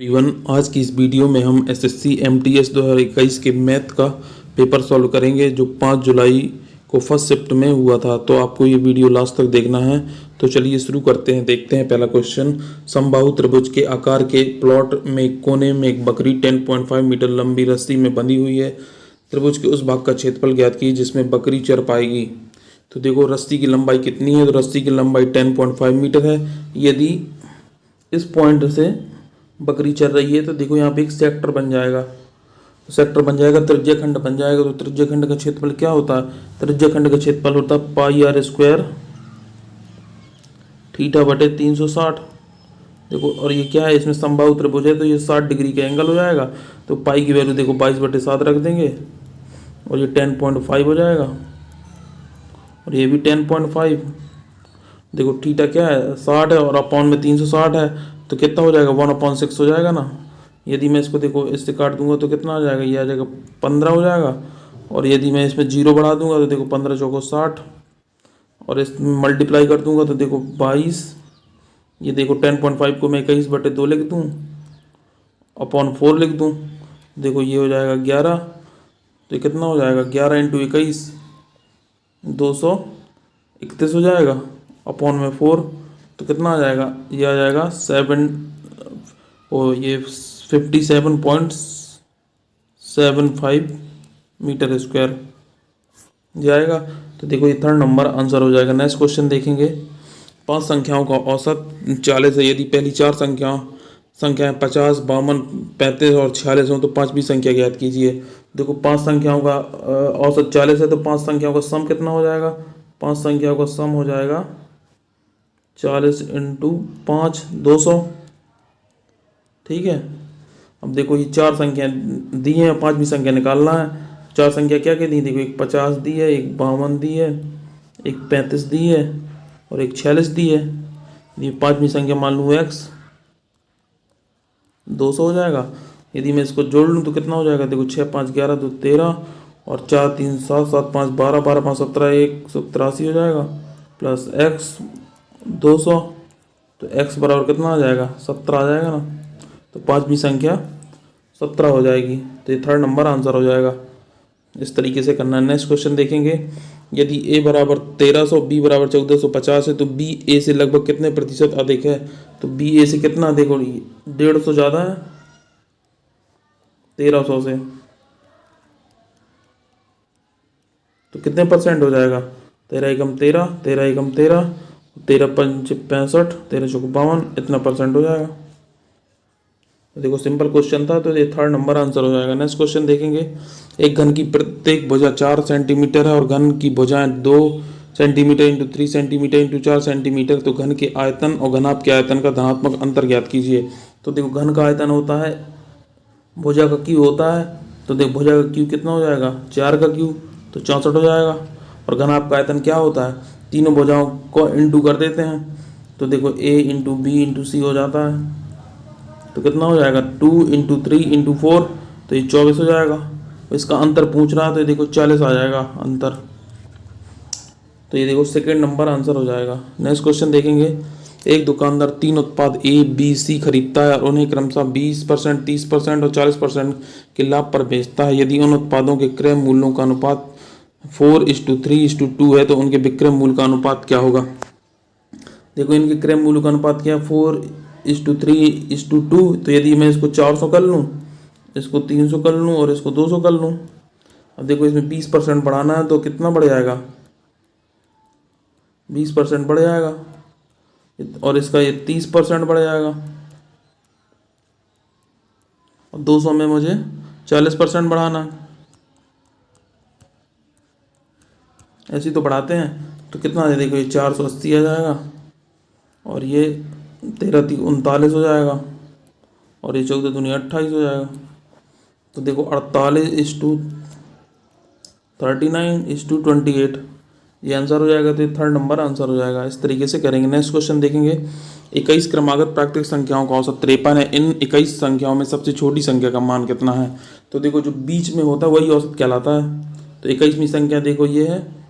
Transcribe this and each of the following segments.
Everyone, आज की इस वीडियो में हम एसएससी एमटीएस 2021 के मैथ का पेपर सॉल्व करेंगे जो 5 जुलाई को फर्स्ट शिफ्ट में हुआ था। तो आपको ये वीडियो लास्ट तक देखना है। तो चलिए शुरू करते हैं। देखते हैं पहला क्वेश्चन। समबाहु त्रिभुज के आकार के प्लॉट में कोने में एक बकरी 10.5 मीटर लंबी रस्सी में बंधी हुई है। त्रिभुज के उस भाग का क्षेत्रफल ज्ञात कीजिए जिसमें बकरी चर पाएगी। तो देखो रस्सी की लंबाई कितनी है, तो रस्सी की लंबाई 10.5 मीटर है। यदि इस पॉइंट से बकरी चल रही है तो देखो यहाँ पे एक सेक्टर बन जाएगा। त्रिज्या खंड बन जाएगा। तो त्रिज्या खंड का क्षेत्रफल क्या होता है? त्रिज्या खंड का क्षेत्रफल होता है पाई आर स्क्वायर थीटा बटे 360। देखो और ये क्या है, इसमें समबाहु त्रिभुज है तो ये 60 डिग्री का एंगल हो जाएगा। तो पाई की वैल्यू देखो 22/7 रख देंगे और ये 10.5 हो जाएगा और ये भी 10.5। देखो थीटा क्या है, 60 है और अपॉन में 360 है तो कितना हो जाएगा, 1/6 हो जाएगा ना। यदि मैं इसको देखो इससे काट दूंगा तो कितना आ जाएगा, ये आ जाएगा 15 हो जाएगा। और यदि मैं इसमें 0 बढ़ा दूंगा तो देखो 15 चौको 60 और इसमें मल्टीप्लाई कर दूंगा तो देखो 22। ये देखो 10.5 को मैं 21/2 लिख दूँ, अपॉन 4 लिख दूँ, देखो ये हो जाएगा 11। तो ये कितना हो जाएगा, 11 × 21 231 हो जाएगा, अपॉन में 4 तो कितना आ जाएगा, ये आ जाएगा 57.75 मीटर स्क्वायर जाएगा। तो देखो ये थर्ड नंबर आंसर हो जाएगा। नेक्स्ट क्वेश्चन देखेंगे। 5 संख्याओं का औसत 40 है। यदि पहली 4 संख्याएं 50, 52, 35 और 46 हो तो पांचवी संख्या ज्ञात कीजिए। देखो 5 संख्याओं का औसत 40 है तो 5 संख्याओं का सम कितना हो जाएगा, 5 संख्याओं का सम हो जाएगा 40 × 5 200। ठीक है। अब देखो ये 4 संख्या दी है, पांचवी संख्या निकालना है। 4 संख्या क्या क्या दी, देखो एक 50 दी है, एक 52 दी है, एक 35 दी है और एक 46 दी है। ये पांचवी संख्या मान लूँ x 200 हो जाएगा। यदि मैं इसको जोड़ लूँ तो कितना हो जाएगा, देखो 6 5 11 2 13 और 4 3 7 7 5 12 12 5 17 183 हो जाएगा प्लस x 200। तो x बराबर कितना आ जाएगा, 17 आ जाएगा ना। तो पांचवी संख्या 17 हो जाएगी। तो ये थर्ड नंबर आंसर हो जाएगा। इस तरीके से करना है। नेक्स्ट क्वेश्चन देखेंगे। यदि a बराबर 1300 b बराबर 1450 है तो b a से लगभग कितने प्रतिशत अधिक है। तो b a से कितना, देखो 150 ज़्यादा है 1300 से, तो कितने परसेंट हो जाएगा, 13 एकम 13, 13 एकम 13, 13 पंच 65, 13 चौक 52, इतना परसेंट हो जाएगा। तो देखो सिंपल क्वेश्चन था तो ये थर्ड नंबर आंसर हो जाएगा। नेक्स्ट क्वेश्चन देखेंगे। एक घन की प्रत्येक भुजा 4 सेंटीमीटर है और घन की भुजाएं 2 सेंटीमीटर × 3 सेंटीमीटर × 4 सेंटीमीटर। तो घन के आयतन और घनाभ के आयतन का धनात्मक अंतर ज्ञात कीजिए। तो देखो घन का आयतन होता है भुजा का क्यू होता है। तो देखो भुजा का क्यू कितना हो जाएगा, 4 का क्यू तो 64 हो जाएगा। और घनाभ का आयतन क्या होता है, तीनों भुजाओं को इंटू कर देते हैं तो देखो a × b × c हो जाता है। तो कितना हो जाएगा, 2 × 3 × 4 तो ये 24 हो जाएगा। इसका अंतर पूछ रहा है तो देखो 40 आ जाएगा अंतर। तो ये देखो सेकंड नंबर आंसर हो जाएगा। नेक्स्ट क्वेश्चन देखेंगे। एक दुकानदार 3 उत्पाद A B C खरीदता है और उन्हें क्रमशः 20%, 30% और 40% के लाभ पर बेचता है। यदि उन उत्पादों के क्रय मूल्यों का अनुपात 4:3:2 है तो उनके विक्रय मूल्य का अनुपात क्या होगा। देखो इनके क्रय मूल्य का अनुपात क्या है, 4:3:2। तो यदि मैं इसको 400 कर लूँ, इसको 300 कर लूँ और इसको 200 कर लूँ। अब देखो इसमें 20% बढ़ाना है तो कितना बढ़ जाएगा, 20% बढ़ जाएगा और इसका ये 30% बढ़ जाएगा और 200 में मुझे 40% बढ़ाना है। ऐसे ही तो बढ़ाते हैं तो कितना है, देखो ये 480 आ जाएगा और ये 13 3 39 हो जाएगा और ये 14 दूनी 28 हो जाएगा। तो देखो 48:39:28 ये आंसर हो जाएगा। तो ये थर्ड नंबर आंसर हो जाएगा। इस तरीके से करेंगे। नेक्स्ट क्वेश्चन देखेंगे। 21 क्रमागत प्राकृतिक संख्याओं का औसत 53 है। इन 21 संख्याओं में सबसे छोटी संख्या का मान कितना है। तो देखो जो बीच में होता है वही औसत कहलाता है। तो 21वीं संख्या देखो ये है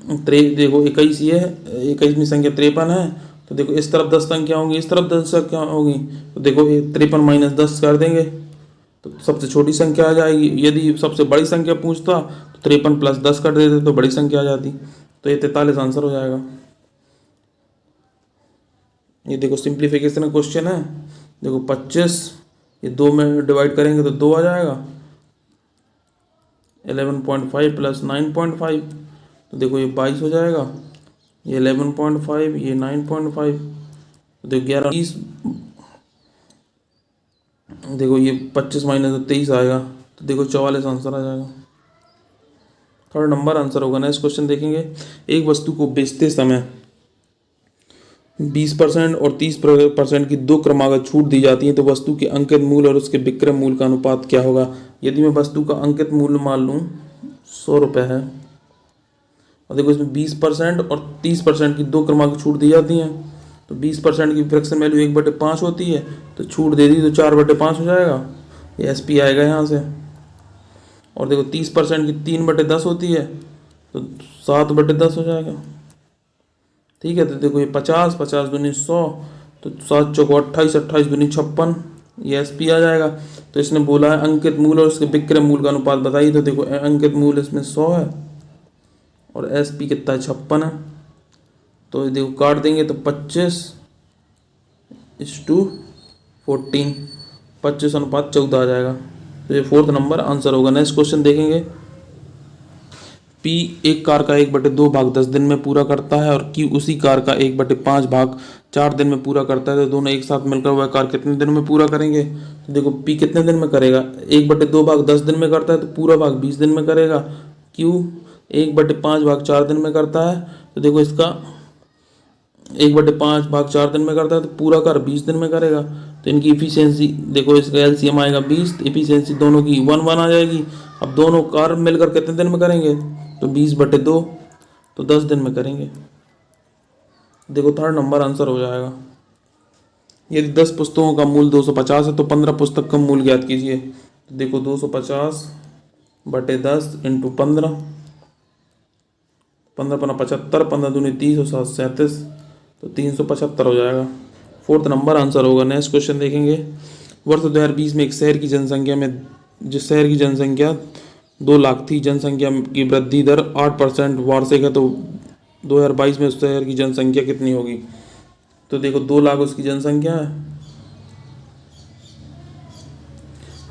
देखो 21 ये है, 21वीं संख्या 53 है तो देखो इस तरफ 10 संख्या होंगी, इस तरफ 10 संख्या होंगी, तो देखो ये 53 माइनस 10 कर देंगे तो सबसे छोटी संख्या आ जाएगी। यदि सबसे बड़ी संख्या पूछता तो 53 प्लस 10 कर देते तो बड़ी संख्या आ जाती। तो ये 43 आंसर हो जाएगा। ये देखो सिंप्लीफिकेशन का क्वेश्चन है। देखो 25 ये 2 में डिवाइड करेंगे तो 2 आ जाएगा। 11.5 प्लस 9.5 तो देखो ये 22 हो जाएगा। ये 11.5 ये 9.5 तो देखो 11 20। देखो ये 25 माइनस 23 आएगा तो देखो 44 आंसर आ जाएगा। थर्ड नंबर आंसर होगा। नेक्स्ट क्वेश्चन देखेंगे। एक वस्तु को बेचते समय 20% और 30% की दो क्रमागत छूट दी जाती है तो वस्तु के अंकित मूल्य और उसके विक्रय मूल्य का अनुपात क्या होगा। यदि मैं वस्तु का अंकित मूल्य मान लूँ 100 रुपये है और देखो इसमें 20% और 30% की दो क्रमागत छूट दी जाती हैं तो 20% की फ्रैक्शन वैल्यू 1/5 होती है तो छूट दे दी तो 4/5 हो जाएगा। ये SP आएगा यहाँ से। और देखो 30% की 3/10 होती है तो 7/10 हो जाएगा। ठीक है। तो देखो ये 50 50 दूनी 100 तो 7 चौको 28 28 दूनी 56 ये SP आ जाएगा। तो इसने बोला है अंकित मूल्य और उसके विक्रय मूल्य का अनुपात बताइए। तो देखो अंकित मूल्य इसमें 100 है और SP कितना है 56 है। तो देखो काट देंगे तो 25:14 25/14 आ जाएगा। तो ये फोर्थ नंबर आंसर होगा। नेक्स्ट क्वेश्चन देखेंगे। P एक कार का 1/2 भाग 10 दिन में पूरा करता है और Q उसी कार का 1/5 भाग 4 दिन में पूरा करता है तो दोनों एक साथ मिलकर वह कार कितने दिन में पूरा करेंगे। तो देखो P कितने दिन में करेगा। 1/2 भाग 10 दिन में करता है तो पूरा भाग 20 दिन में करेगा। Q 1/5 भाग 4 दिन में करता है तो देखो इसका 1/5 भाग 4 दिन में करता है तो पूरा कार 20 दिन में करेगा। तो इनकी इफिशियंसी देखो इसका LCM आएगा 20। इफिशियंसी दोनों की 1 आ जाएगी। अब दोनों कार मिलकर कितने दिन में करेंगे तो 20/2 तो 10 दिन में करेंगे। देखो थर्ड नंबर आंसर हो जाएगा। यदि 10 पुस्तकों का मूल्य 250 है तो 15 पुस्तक का मूल्य ज्ञात कीजिए। तो देखो 250/10 इंटू 15 15 15 75 15 दूनी 30 और 7 37 तो 375 हो जाएगा। फोर्थ नंबर आंसर होगा। नेक्स्ट क्वेश्चन देखेंगे। वर्ष 2020 में एक शहर की जनसंख्या में जिस शहर की जनसंख्या 2 लाख थी जनसंख्या की वृद्धि दर 8% वार्षिक है तो 2022 में उस शहर की जनसंख्या कितनी होगी। तो देखो 2 लाख उसकी जनसंख्या है।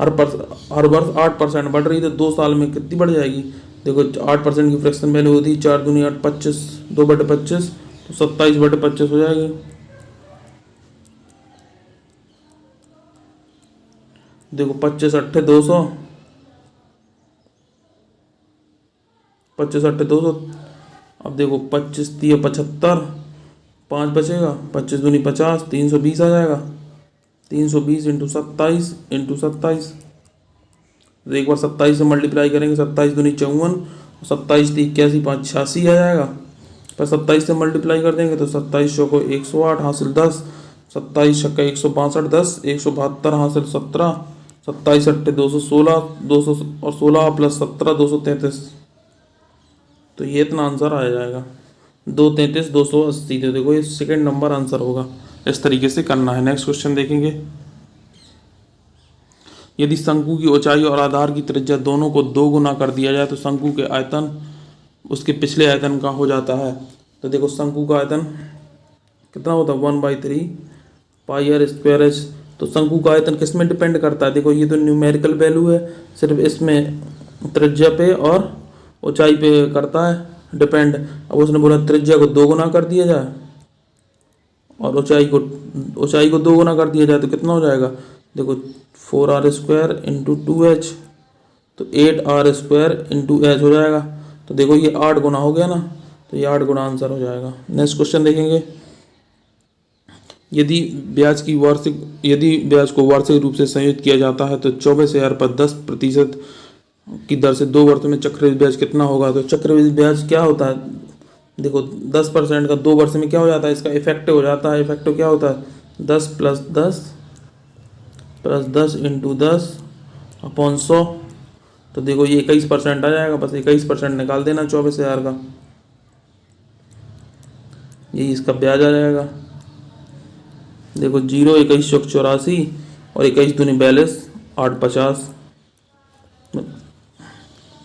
हर वर्ष 8% बढ़ रही है तो 2 साल में कितनी बढ़ जाएगी। देखो 8% की फ्रैक्शन वैल्यू होती है 4 दूनी 8 25 2/25 तो 27/25 हो जाएगी। देखो 25 8 200 25 8 200। अब देखो 25 3 75 5 बचेगा 25 दूनी 50 320 आ जाएगा। 320 इंटू 27 इंटू 27 एक बार 27 से मल्टीप्लाई करेंगे 27 दूनी 54 27 3 81 5 86 आ जाएगा। पर 27 से मल्टीप्लाई कर देंगे तो 27 को 108 हासिल 10 27 छक्का 162 10 172 हासिल 17 27 8 216 200 और 16 प्लस 17 233 तो ये इतना आंसर आ जाएगा 233 280। तो देखो ये सेकंड नंबर आंसर होगा। इस तरीके से करना है। नेक्स्ट क्वेश्चन देखेंगे। यदि शंकु की ऊंचाई और आधार की त्रिज्या दोनों को 2 गुना कर दिया जाए तो शंकु के आयतन उसके पिछले आयतन का हो जाता है। तो देखो शंकु का आयतन कितना होता है 1/3 πr²h। तो शंकु का आयतन किस में डिपेंड करता है। देखो ये तो न्यूमेरिकल वैल्यू है सिर्फ इसमें त्रिज्या पे और ऊंचाई पे करता है डिपेंड। अब उसने बोला त्रिज्या को 2 गुना कर दिया जाए और ऊंचाई को 2 गुना कर दिया जाए तो कितना हो जाएगा। देखो 4r² इंटू 2h तो 8r² इंटू h हो जाएगा। तो देखो ये 8 गुना हो गया ना तो ये 8 गुना आंसर हो जाएगा। नेक्स्ट क्वेश्चन देखेंगे। यदि ब्याज को वार्षिक रूप से संयुक्त किया जाता है तो 24,000 पर 10% की दर से 2 वर्ष में चक्रवृद्धि ब्याज कितना होगा। तो चक्रवृद्धि ब्याज क्या होता है। देखो 10% का 2 वर्ष में क्या हो जाता है इसका इफेक्टिव हो जाता है। इफेक्टिव क्या होता है 10 + 10 इंटू 10 अपॉन 100। तो देखो ये 21% आ जाएगा। बस 21% निकाल देना 24,000 का, यही इसका ब्याज आ जाएगा। देखो 0 21 चौक 84 और 21 दूनी 42 8 50। तो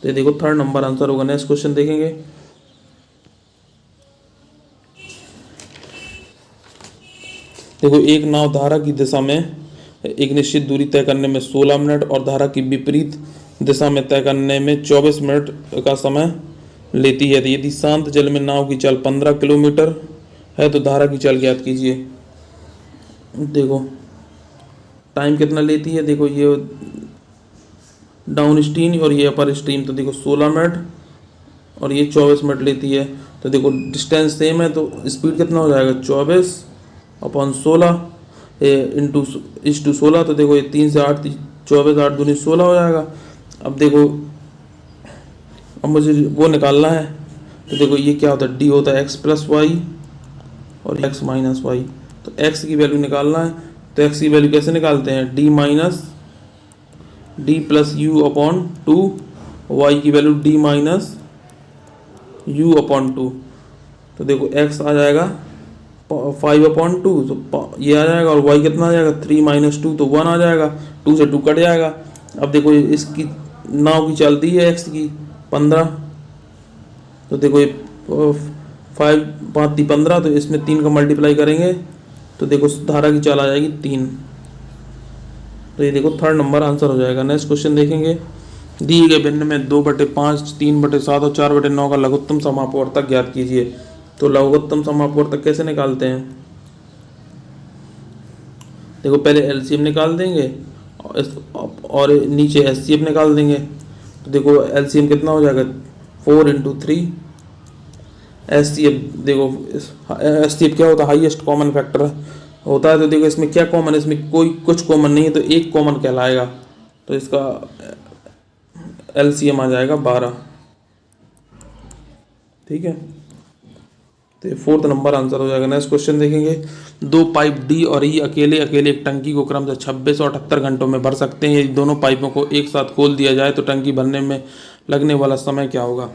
ये देखो थर्ड नंबर आंसर होगा। नेक्स्ट क्वेश्चन देखेंगे। देखो एक नाव धारा की दिशा में एक निश्चित दूरी तय करने में 16 मिनट और धारा की विपरीत दिशा में तय करने में 24 मिनट का समय लेती है। तो यदि शांत जल में नाव की चाल 15 किलोमीटर है तो धारा की चाल ज्ञात कीजिए। देखो टाइम कितना लेती है, देखो ये डाउन स्ट्रीम और ये अपर स्ट्रीम, तो देखो 16 मिनट और ये 24 मिनट लेती है। तो देखो डिस्टेंस सेम है तो स्पीड कितना हो जाएगा 24 अपॉन 16 इंटू इस टू 16। तो देखो ये 3 से 8 24 8 दूनी 16 हो जाएगा। अब देखो अब मुझे वो निकालना है। तो देखो ये क्या होता है, डी होता है एक्स प्लस वाई और एक्स माइनस वाई। तो एक्स की वैल्यू निकालना है। तो एक्स की वैल्यू कैसे निकालते हैं, D minus D plus U upon 2, Y की value D minus U upon 2। तो देखो एक्स आ जाएगा 5 अपॉन 2, तो ये आ जाएगा, और वाई कितना आ जाएगा 3 माइनस 2, तो 1 आ जाएगा। 2 से 2 कट जाएगा। अब देखो इसकी नाव की चलती है एक्स की 15, तो देखो ये 5 5 3 15, तो इसमें 3 का मल्टीप्लाई करेंगे तो देखो धारा की चाल आ जाएगी 3। तो ये देखो थर्ड नंबर आंसर हो जाएगा। नेक्स्ट क्वेश्चन देखेंगे। दिए गए भिन्न में 2/5 3/7 और 4/9 का लघुत्तम समापवर्तक ज्ञात कीजिए। तो लघुत्तम समापवर्तक कैसे निकालते हैं, देखो पहले एलसीएम निकाल देंगे और नीचे एचसीएफ निकाल देंगे। तो देखो एलसीएम कितना हो जाएगा 4 इंटू 3। एचसीएफ देखो एचसीएफ क्या होता है, हाईएस्ट कॉमन फैक्टर होता है। तो देखो इसमें क्या कॉमन है, इसमें कोई कुछ कॉमन नहीं है तो एक कॉमन कहलाएगा। तो इसका एलसीएम आ जाएगा 12। ठीक है, तो ये फोर्थ नंबर आंसर हो जाएगा। नेक्स्ट क्वेश्चन देखेंगे। 2 पाइप डी और ई अकेले अकेले एक टंकी को क्रम से 26 और 78 घंटों में भर सकते हैं। यदि दोनों पाइपों को एक साथ खोल दिया जाए तो टंकी भरने में लगने वाला समय क्या होगा।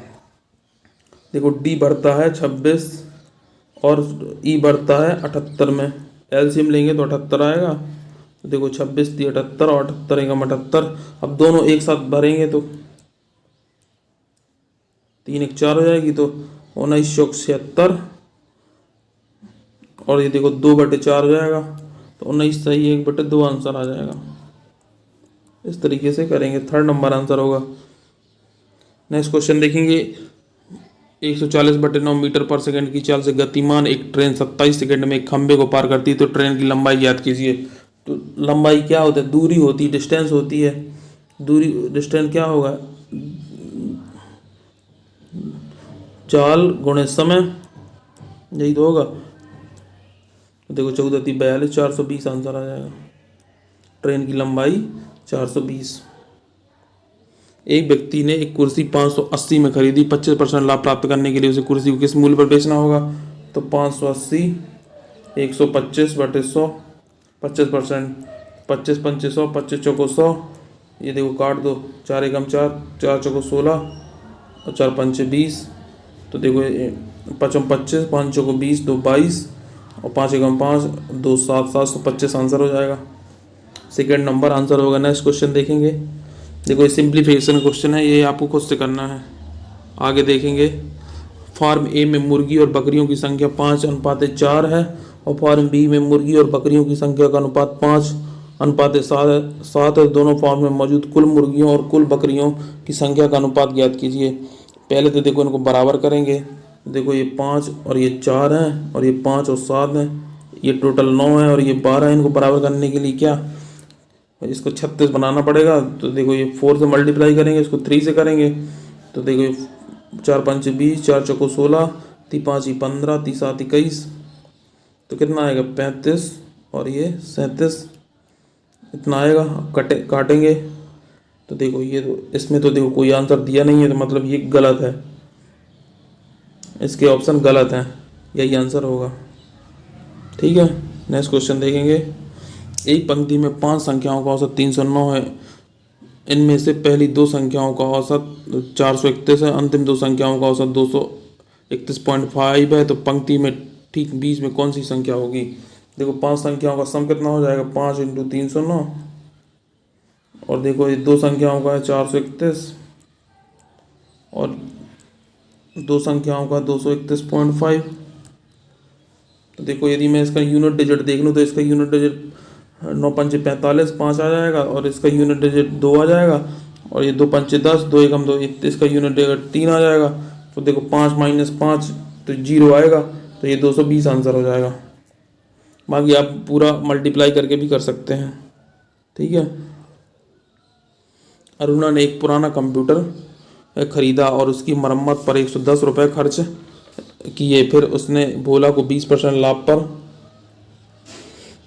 देखो डी बढ़ता है 26 और ई बढ़ता है 78 में, एलसीएम लेंगे तो 78 आएगा। तो देखो 26 × 78 और 78 × 78। अब दोनों एक साथ भरेंगे तो 3 1 4 हो जाएगी, तो 19 चौक 76 और ये देखो 2/4 हो जाएगा। तो 19 सही 1/2 आंसर आ जाएगा। इस तरीके से करेंगे, थर्ड नंबर आंसर होगा। नेक्स्ट क्वेश्चन देखेंगे। 140/9 मीटर पर सेकंड की चाल से गतिमान एक ट्रेन 27 सेकंड में एक खंबे को पार करती है। तो ट्रेन की लंबाई ज्ञात कीजिए। तो लंबाई क्या होता है, दूरी होती है, डिस्टेंस होती है। दूरी डिस्टेंस क्या होगा, चाल गुणे समय, यही तो होगा। देखो 14 × 3 = 42 420 आंसर आ जाएगा। ट्रेन की लंबाई 420। एक व्यक्ति ने एक कुर्सी 580 में खरीदी। 25% लाभ प्राप्त करने के लिए उसे कुर्सी को किस मूल्य पर बेचना होगा। तो 580 125/100 25%, 25 5 100 25 चौको 100। ये देखो काट दो, 4 एकम 4 4 चौको 16 और 4 पंचे 20। तो देखो 5 25 5 चौको 20 2 22 और 5 एकम 5 2 7 725 आंसर हो जाएगा। सेकेंड नंबर आंसर होगा। नेक्स्ट क्वेश्चन देखेंगे। देखो ये सिंप्लीफिकेशन क्वेश्चन है, ये आपको खुद से करना है। आगे देखेंगे। फार्म ए में मुर्गी और बकरियों की संख्या 5:4 है और फार्म बी में मुर्गी और बकरियों की संख्या का अनुपात 5:7 है। दोनों फार्म में मौजूद कुल मुर्गियों और कुल बकरियों की संख्या का अनुपात ज्ञात कीजिए। पहले तो देखो इनको बराबर करेंगे। देखो ये 5 और ये 4 हैं और ये 5 और 7 हैं, ये टोटल 9 है और ये 12 है। इनको बराबर करने के लिए क्या, इसको 36 बनाना पड़ेगा। तो देखो ये 4 से मल्टीप्लाई करेंगे, इसको 3 से करेंगे। तो देखो 4 5 20 4 चौको 16 3 5 15 3 7 21। तो कितना आएगा 35 और ये 37 इतना आएगा। काटेंगे तो देखो ये तो इसमें तो देखो कोई आंसर दिया नहीं है, तो मतलब ये गलत है, इसके ऑप्शन गलत हैं, यही आंसर होगा। ठीक है, नेक्स्ट क्वेश्चन देखेंगे। एक पंक्ति में 5 संख्याओं का औसत 309 है। इनमें से पहली 2 संख्याओं का औसत 431 है, अंतिम 2 संख्याओं का औसत 231.5 है। तो पंक्ति में ठीक बीच में कौन सी संख्या होगी। देखो 5 संख्याओं का सम कितना हो जाएगा, 5 इंटू 309, और देखो ये 2 संख्याओं का है 431, और 2 संख्याओं का 231.5। तो देखो यदि मैं इसका यूनिट डिजिट देख लूँ तो इसका यूनिट डिजिट 9 पंचे 45, 5 आ जाएगा, और इसका यूनिट डिजिट 2 आ जाएगा, और ये 2 पंचे 10, 2 एकम 2, इसका यूनिट डिजिट 3 आ जाएगा। तो देखो 5 माइनस 5 तो 0 आएगा, तो ये 220 आंसर हो जाएगा। बाकी आप पूरा मल्टीप्लाई करके भी कर सकते हैं, ठीक है। अरुणा ने एक पुराना कंप्यूटर खरीदा और उसकी मरम्मत पर 110 रुपये खर्च किए, फिर उसने भोला को 20% लाभ पर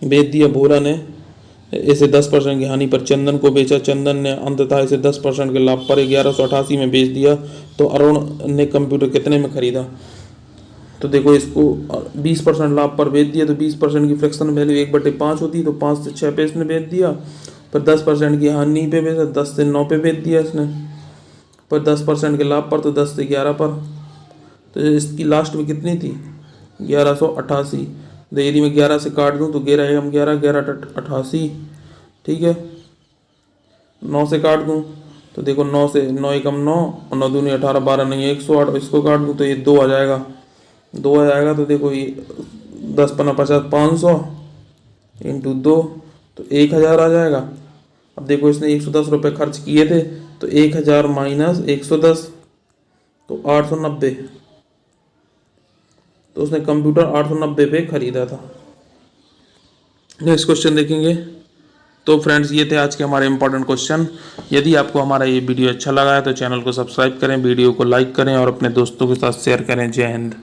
बेच दिया। भोला ने इसे 10% की हानि पर चंदन को बेचा। चंदन ने अंततः इसे 10% के लाभ पर 1188 में बेच दिया। तो अरुण ने कंप्यूटर कितने में खरीदा? तो देखो इसको 20% लाभ पर बेच दिया, तो 20% की फ्रैक्शन वैल्यू 1/5 होती है, तो 5 से 6 पे इसने बेच दिया। पर 10% की हानि पे बेचा, 10 से 9 पे बेच दिया इसने। पर 10% के लाभ पर तो 10 से 11 पर, तो इसकी लास्ट में कितनी थी 1188। तो यदि मैं 11 से काट दूं तो 11 एकम 11, 11 88, ठीक है। 9 से काट दूं तो देखो 9 से 9 एकम 9, और 9 दूनी 18, 12 नहीं है 108, इसको काट दूं तो ये 2 आ जाएगा, 2 आ जाएगा। तो देखो ये 10 पन्ना 50, 500 इंटू 2 तो 1000 आ जाएगा। अब देखो इसने 110 रुपये खर्च किए थे, तो 1000 माइनस 110 तो 890, तो उसने कंप्यूटर 890 पे खरीदा था। नेक्स्ट क्वेश्चन देखेंगे। तो फ्रेंड्स ये थे आज के हमारे इंपॉर्टेंट क्वेश्चन। यदि आपको हमारा ये वीडियो अच्छा लगा है तो चैनल को सब्सक्राइब करें, वीडियो को लाइक करें और अपने दोस्तों के साथ शेयर करें। जय हिंद।